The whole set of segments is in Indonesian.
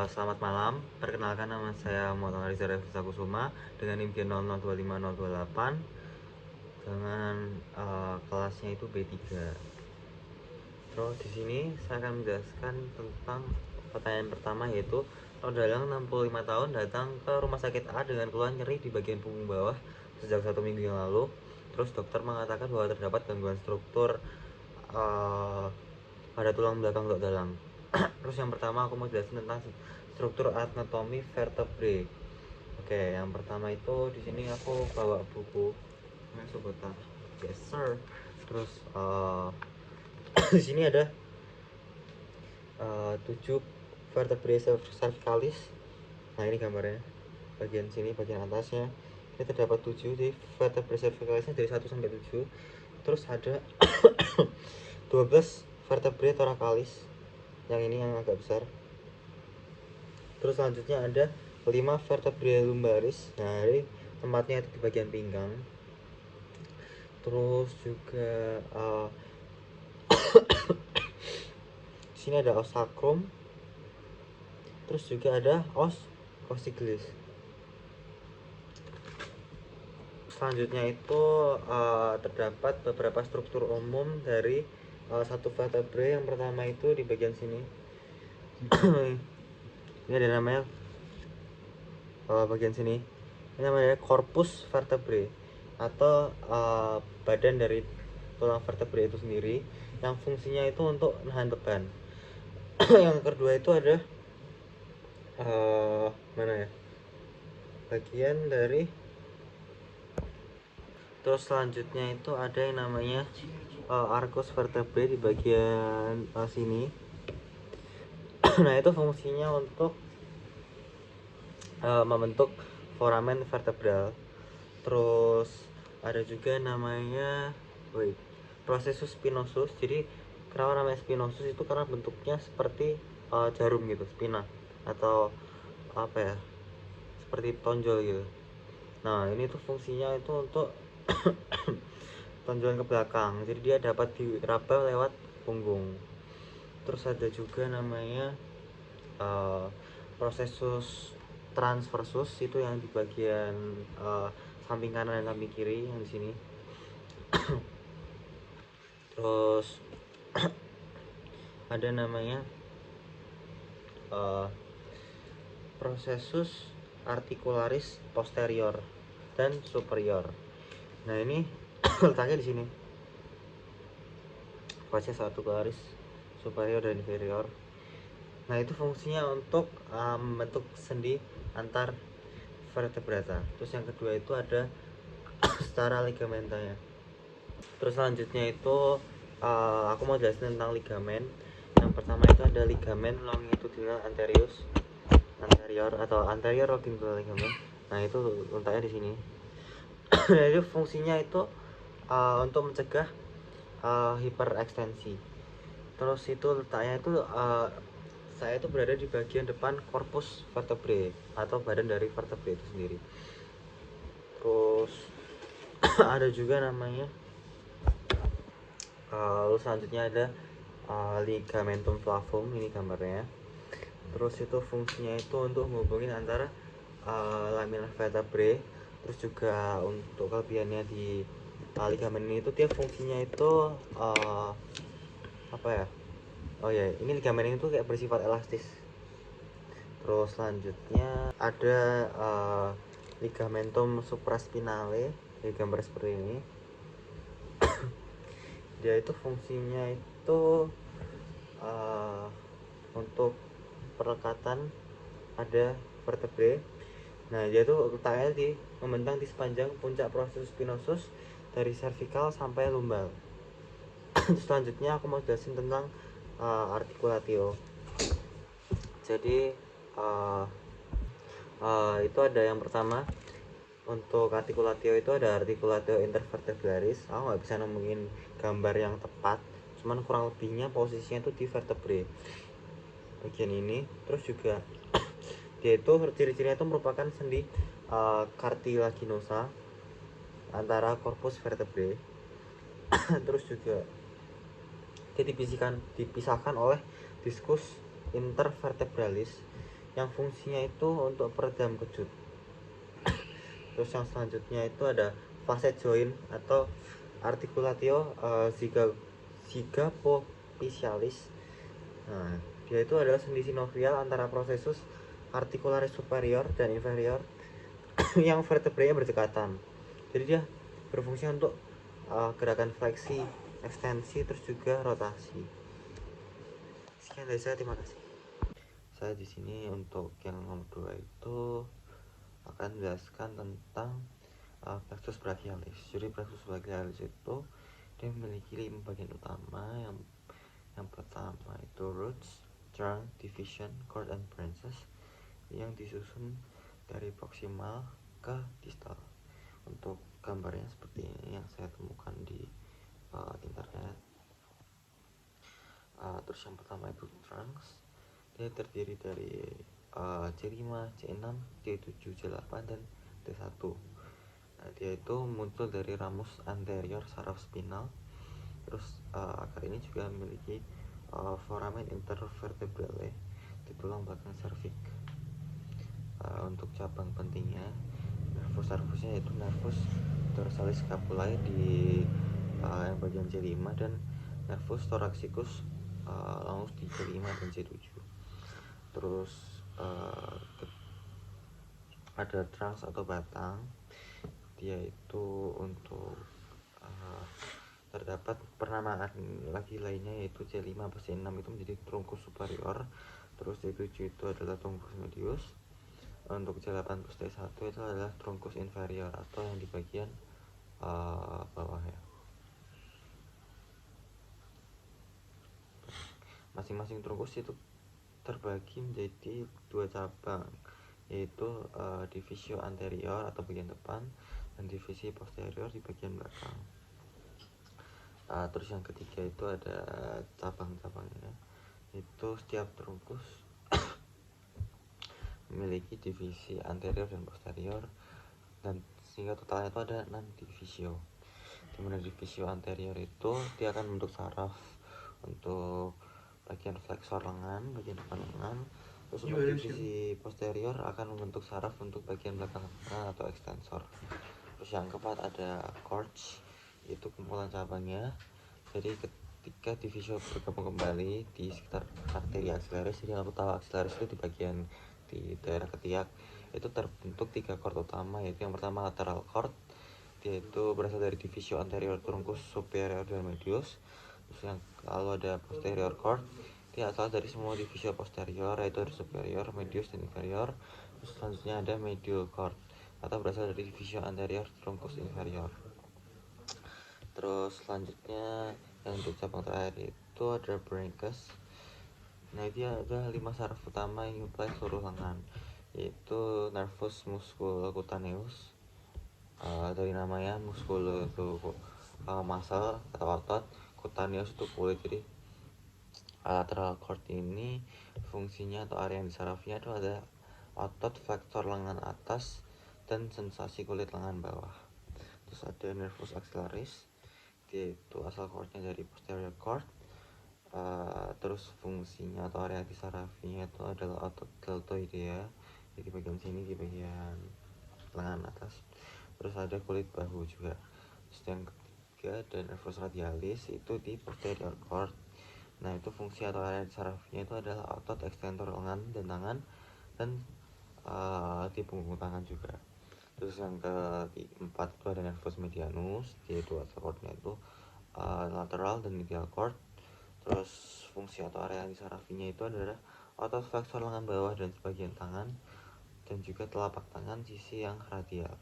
Selamat malam, perkenalkan nama saya Muhammad Ariza Refisa Kusuma dengan NIM 0025028 dengan kelasnya itu B3. Terus di sini saya akan menjelaskan tentang pertanyaan pertama, yaitu Rodalang 65 tahun datang ke rumah sakit A dengan keluhan nyeri di bagian punggung bawah sejak 1 minggu yang lalu. Terus dokter mengatakan bahwa terdapat gangguan struktur pada tulang belakang Rodalang. Terus yang pertama aku mau jelasin tentang struktur anatomi vertebrae. Oke, yang pertama itu di sini aku bawa buku. Nah, sebentar. Yes, sir. Terus di sini ada 7 vertebrae cervicalis. Nah, ini gambarnya. Bagian sini, bagian atasnya. Ini terdapat 7 di vertebrae cervicalisnya dari 1 sampai 7. Terus ada 12 vertebrae thoracalis. Yang ini yang agak besar. Terus selanjutnya ada 5 vertebrae lumbaris. Nah, ini tempatnya itu di bagian pinggang. Terus juga di sini ada os sacrum. Terus juga ada os coccygeales. Selanjutnya itu terdapat beberapa struktur umum dari satu vertebrae. Yang pertama itu di bagian sini. Ini ada namanya bagian sini. Ini namanya corpus vertebrae atau badan dari tulang vertebrae itu sendiri yang fungsinya itu untuk nahan beban. Yang kedua itu ada mana ya, bagian dari. Terus selanjutnya itu ada yang namanya arcus vertebrae di bagian sini. Nah, itu fungsinya untuk membentuk foramen vertebral. Terus ada juga namanya processus spinosus. Jadi kenapa namanya spinosus itu karena bentuknya seperti jarum gitu, spina, atau apa ya, seperti tonjol gitu. Nah, ini tuh fungsinya itu untuk tonjolan ke belakang, jadi dia dapat diraba lewat punggung. Terus ada juga namanya processus transversus, itu yang di bagian samping kanan dan samping kiri yang di sini. Terus ada namanya processus articularis posterior dan superior. Nah, ini letaknya di sini. Processus articularis superior dan inferior. Nah, itu fungsinya untuk membentuk sendi antar vertebrata. Terus yang kedua itu ada secara ligamentanya. Terus selanjutnya itu aku mau jelasin tentang ligamen. Yang pertama itu ada ligamen longitudinal anterior atau anterior longitudinal ligament. Nah, itu letaknya di sini. Jadi fungsinya itu untuk mencegah hiperekstensi. Terus itu letaknya itu saya itu berada di bagian depan corpus vertebrae atau badan dari vertebrae itu sendiri. Terus ada juga namanya selanjutnya ada ligamentum flavum, ini gambarnya. Terus itu fungsinya itu untuk menghubungi antara lamina vertebrae. Terus juga untuk kelebihannya di ligamen ini itu dia fungsinya itu apa ya, oh ya, ini ligamen ini tuh kayak bersifat elastis. Terus selanjutnya ada ligamentum supraspinale, di gambar seperti ini. Dia itu fungsinya itu untuk perlekatan pada vertebrae. Nah, dia tuh letaknya membentang di sepanjang puncak processus spinosus dari cervical sampai lumbal. Selanjutnya aku mau jelasin tentang articulatio. Jadi itu ada yang pertama, untuk articulatio itu ada articulatio intervertebralis. Aku nggak bisa nemuin gambar yang tepat, cuman kurang lebihnya posisinya itu di vertebrae bagian ini. Terus juga dia itu ciri-cirinya itu merupakan sendi cartilaginosa antara corpus vertebrae. Terus juga dia dipisahkan oleh discus intervertebralis yang fungsinya itu untuk peredam kejut. Terus yang selanjutnya itu ada facet joint atau articulatio zygapophysalis. Nah, dia itu adalah sendi sinovial antara processus articularis superior dan inferior yang vertebrae berdekatan. Jadi dia berfungsi untuk gerakan fleksi, ekstensi, terus juga rotasi. Sekian dari saya, terima kasih. Saya di sini untuk yang nomor 2 itu akan menjelaskan tentang plexus brachialis. Jadi plexus brachialis itu dia memiliki 5 bagian utama. Yang pertama itu roots, trunk, division, cord, and branches yang disusun dari proximal ke distal. Untuk gambarnya seperti ini yang saya temukan di internet. Terus yang pertama itu trunks, dia terdiri dari C5, C6, C7, C8, dan T1. Nah, dia itu muncul dari ramus anterior saraf spinal. Terus akar ini juga memiliki foramen intervertebrale di tulang belakang serviks. Untuk cabang pentingnya, nervus nervusnya yaitu nervus dorsalis scapulae di yang bagian C5 dan nervus thoraxicus longus di C5 dan C7. Terus ada trunks atau batang, dia itu untuk terdapat pernamaan lagi lainnya yaitu C5 plus C6 itu menjadi trunkus superior. Terus C7 itu adalah trunkus medius. Untuk C8 plus T1 itu adalah trunkus inferior atau yang di bagian bawah ya. Masing-masing trunkus itu terbagi menjadi 2 cabang, yaitu divisio anterior atau bagian depan dan divisi posterior di bagian belakang. Terus yang ketiga itu ada cabang-cabangnya, itu setiap trunkus memiliki divisi anterior dan posterior, dan sehingga totalnya itu ada 6 divisio. Dimana divisio anterior itu dia akan membentuk saraf untuk bagian flexor lengan, bagian depan lengan. Terus untuk divisi posterior akan membentuk saraf untuk bagian belakang lengan atau extensor. Terus yang keempat ada cords, itu kumpulan cabangnya. Jadi ketika divisio bergabung kembali di sekitar arteria axillaris, jadi aku tahu axillaris itu di bagian di daerah ketiak, itu terbentuk 3 cord utama, yaitu yang pertama lateral cord, dia itu berasal dari divisio anterior trunkus superior dan medius. Terus yang lalu ada posterior cord, dia asal dari semua divisio posterior, yaitu dari superior, medius, dan inferior. Terus selanjutnya ada medial cord atau berasal dari divisio anterior trunkus inferior. Terus selanjutnya yang untuk cabang terakhir itu ada branchus. Nah, dia ada 5 saraf utama yang menyuplai seluruh lengan, yaitu nervus musculocutaneus, dari namanya musculo itu muscle atau otot, cutaneus itu kulit. Jadi lateral cord ini fungsinya atau area yang disarafinya itu ada otot flexor lengan atas dan sensasi kulit lengan bawah. Terus ada nervus axillaris, dia itu asal cordnya dari posterior cord. Terus fungsinya atau area disarafinya itu adalah otot deltoidea, jadi di bagian sini, di bagian lengan atas. Terus ada kulit bahu juga. Terus yang ketiga ada nervus radialis, itu di posterior cord. Nah, itu fungsi atau area disarafinya itu adalah otot ekstensor lengan dan tangan, dan di punggung tangan juga. Terus yang keempat itu ada nervus medianus, yaitu asal cordnya itu lateral dan medial cord. Terus fungsi atau area disarafinya itu adalah otot flexor lengan bawah dan sebagian tangan, dan juga telapak tangan sisi yang radial.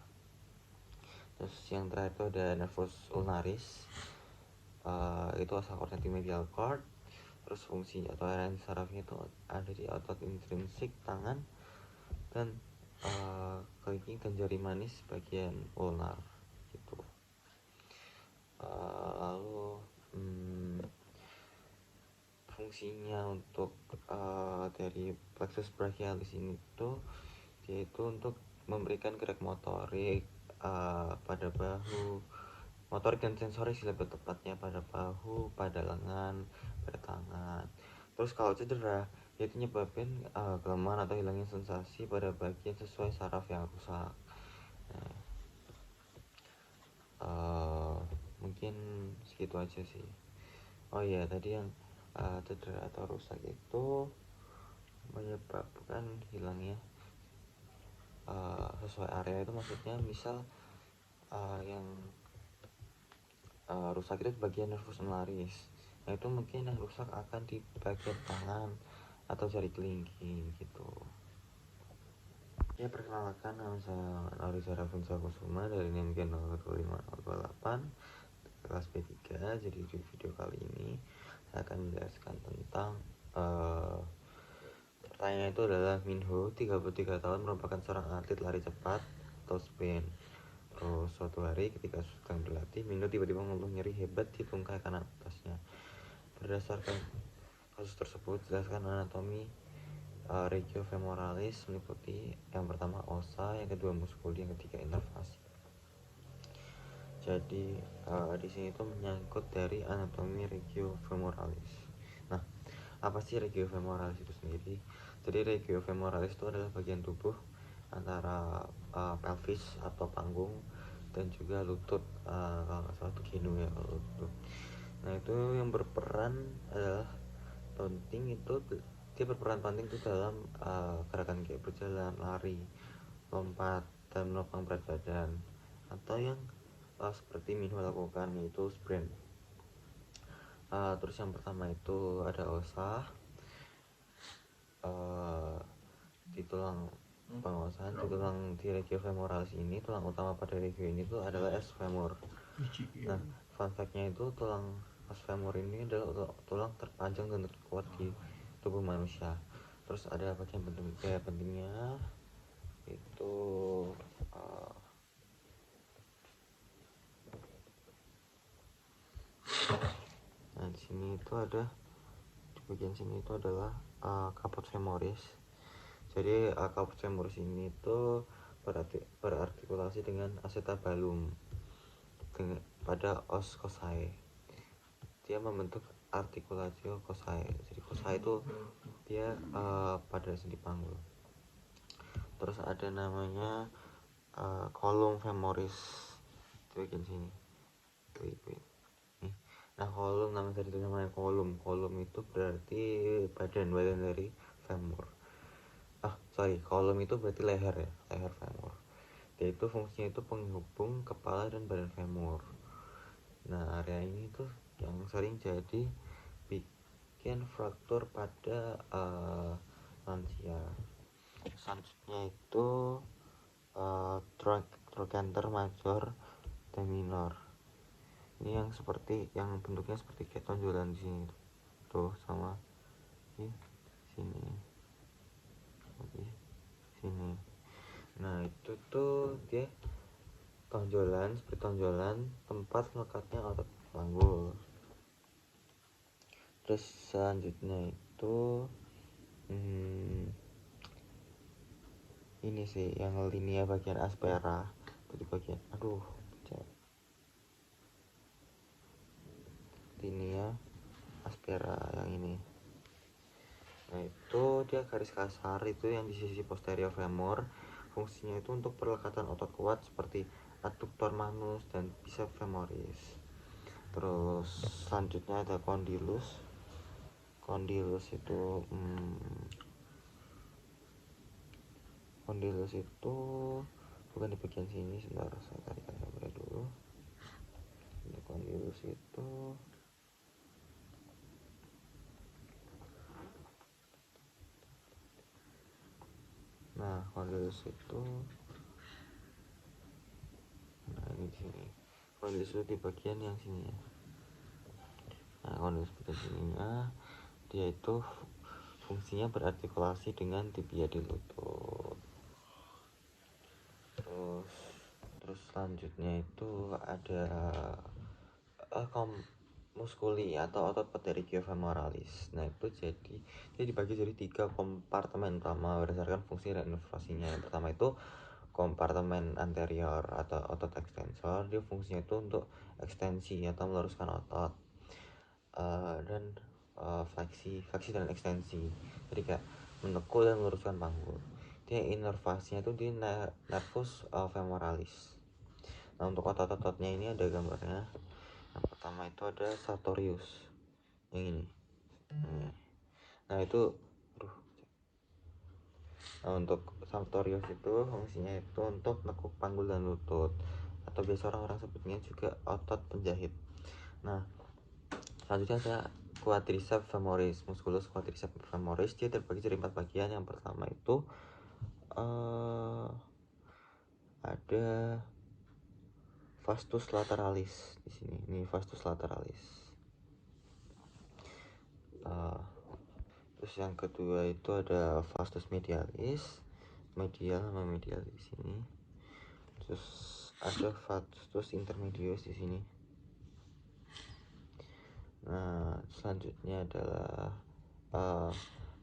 Terus yang terakhir itu ada nervus ulnaris, itu asal cordnya di medial cord. Terus fungsi atau area disarafinya itu ada di otot intrinsik tangan dan kelingking dan jari manis bagian ulnar gitu. Lalu fungsinya untuk dari plexus brachialis ini tuh yaitu untuk memberikan gerak motorik pada bahu, motorik dan sensorik lebih tepatnya pada bahu, pada lengan, pada tangan. Terus kalau cedera yaitu nyebabin kelemahan atau hilangnya sensasi pada bagian sesuai saraf yang rusak. Nah, mungkin segitu aja sih. Oh iya, tadi yang cedera atau rusak itu menyebabkan hilangnya sesuai area itu, maksudnya misal yang rusak itu bagian nervus malaris. Nah itu mungkin yang rusak akan di bagian tangan atau jari kelingking gitu. Ya, perkenalkan, nama saya Lauri Sarafunsa Kusuma dari NIM 02528 kelas B3. Jadi di video kali ini saya akan menjelaskan tentang pertanyaan itu adalah Minho, 33 tahun, merupakan seorang atlet lari cepat atau sprint. Terus suatu hari ketika sedang berlatih, Minho tiba-tiba mengeluh nyeri hebat di tungkai kanan atasnya. Berdasarkan kasus tersebut, jelaskan anatomi regiofemoralis meliputi yang pertama osa, yang kedua muskuli, yang ketiga inervasi. Jadi di sini itu menyangkut dari anatomi regiofemoralis. Nah, apa sih regiofemoralis itu sendiri? Jadi regiofemoralis itu adalah bagian tubuh antara pelvis atau panggung dan juga lutut, kalau nggak salah itu genu ya, kalau lutut. Nah itu yang berperan adalah penting, itu dia berperan penting itu dalam gerakan kayak berjalan, lari, lompat, dan menopang berat badan, atau yang seperti Minho lakukan, yaitu sprint. Terus yang pertama itu ada osa di tulang pengosahan, di tulang di regiofemoralis ini. Tulang utama pada regio ini tuh adalah S femur. Nah, fun fact-nya itu tulang S femur ini adalah tulang terpanjang dan terkuat di tubuh manusia. Terus ada bagian pentingnya itu nah di sini itu ada, di bagian sini itu adalah caput femoris. Jadi caput femoris ini itu berartikulasi dengan acetabulum pada os cosae. Dia membentuk artikulasi cosae. Jadi cosae itu dia pada sendi panggul. Terus ada namanya column femoris di bagian sini. Nih. Nah, column, nama tadi itu namanya column. Column itu berarti badan dari femur. Column itu berarti leher ya, leher femur. Dia itu fungsinya itu penghubung kepala dan badan femur. Nah, area ini tuh yang sering jadi bikin fraktur pada lansia. Selanjutnya itu trochanter major dan minor. Ini yang seperti, yang bentuknya seperti kayak tonjolan di sini tuh, sama di sini, di sini. Nah itu tuh dia tonjolan, seperti tonjolan tempat melekatnya otot panggul. Terus selanjutnya itu ini sih yang linea bagian aspera, di bagian linea aspera yang ini. Nah itu dia garis kasar itu yang di sisi posterior femur. Fungsinya itu untuk perlekatan otot kuat seperti adductor magnus dan biceps femoris. Terus selanjutnya ada condylus. Condylus itu condylus itu bukan di bagian sini, sebentar saya tarik gambarnya dulu. Ini condylus itu condylus itu ini di sini. Condylus itu di bagian yang sini ya. Nah, condylus bagian sininya dia itu fungsinya berartikulasi dengan tibia di lutut. Terus selanjutnya itu ada muskuli atau otot pada regiofemoralis. Nah itu jadi dia dibagi jadi 3 kompartemen utama berdasarkan fungsi dan inervasinya. Yang pertama itu kompartemen anterior atau otot ekstensor. Dia fungsinya itu untuk ekstensi atau meluruskan otot dan fleksi dan ekstensi. jadi kayak menekuk dan meluruskan panggul. Dia inervasinya itu di nervus femoralis. Nah, untuk otot-ototnya ini ada gambarnya. Yang pertama itu ada sartorius, yang ini. Nah itu untuk sartorius itu fungsinya itu untuk nekuk panggul dan lutut, atau biasa orang-orang sebutnya juga otot penjahit. Nah, selanjutnya ada quadriceps femoris, musculus quadriceps femoris. Dia terbagi dari 4 bagian. Yang pertama itu ada vastus lateralis di sini. Ini vastus lateralis. Terus yang kedua itu ada vastus medialis, medial sama medial di sini. Terus ada vastus intermedius di sini. Nah, selanjutnya adalah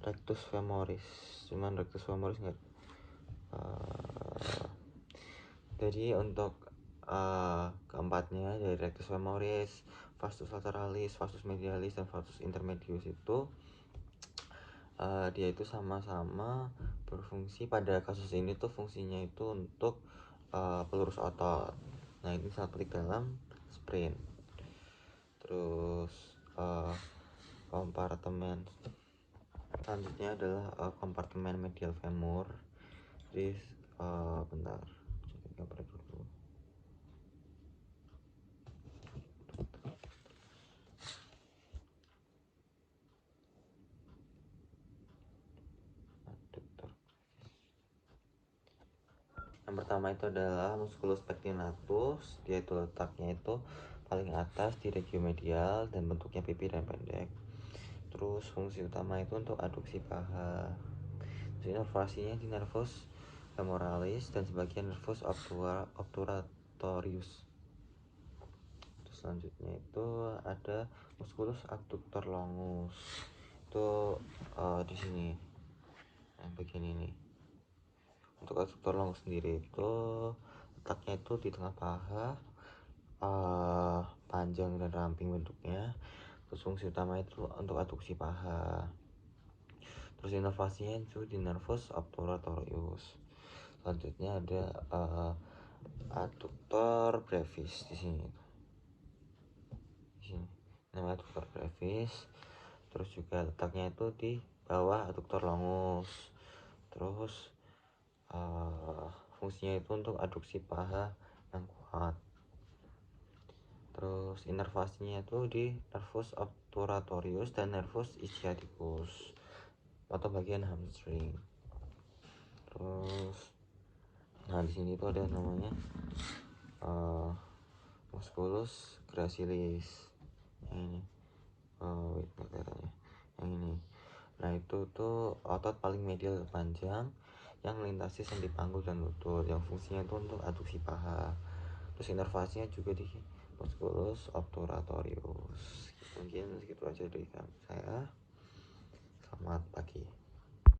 rectus femoris. Cuman rectus femoris enggak. Jadi untuk keempatnya dari rectus femoris, vastus lateralis, vastus medialis, dan vastus intermedius itu dia itu sama-sama berfungsi. Pada kasus ini tuh fungsinya itu untuk pelurus otot. Nah, ini sangat penting dalam sprint. Terus kompartemen selanjutnya adalah kompartemen medial femur. Jadi bentar, coba gambar dulu. Yang pertama itu adalah musculus pectinatus. Dia itu letaknya itu paling atas di regio medial dan bentuknya pipi dan pendek. Terus fungsi utama itu untuk aduksi paha. Terus inervasinya di nervus femoralis dan sebagian nervus obturatorius. Terus selanjutnya itu ada musculus abductor longus. Itu di sini, yang bagian ini. Untuk abductor longus sendiri itu letaknya itu di tengah paha, panjang dan ramping bentuknya. Terus fungsi utama itu untuk aduksi paha. Terus inervasinya itu di nervus obturatorius. Selanjutnya ada adductor brevis di sini. Nama adductor brevis. Terus juga letaknya itu di bawah adductor longus. Terus fungsinya itu untuk aduksi paha yang kuat. Terus inervasinya itu di nervus obturatorius dan nervus ischiaticus atau bagian hamstring. Terus nah di sini tuh ada namanya musculus gracilis, yang ini. Kelihatannya yang ini. Nah, itu tuh otot paling medial panjang yang melintasi sendi panggul dan lutut, yang fungsinya itu untuk aduksi paha. Terus inervasinya juga di musculus obturatorius. Mungkin segitu aja dari saya. Selamat pagi.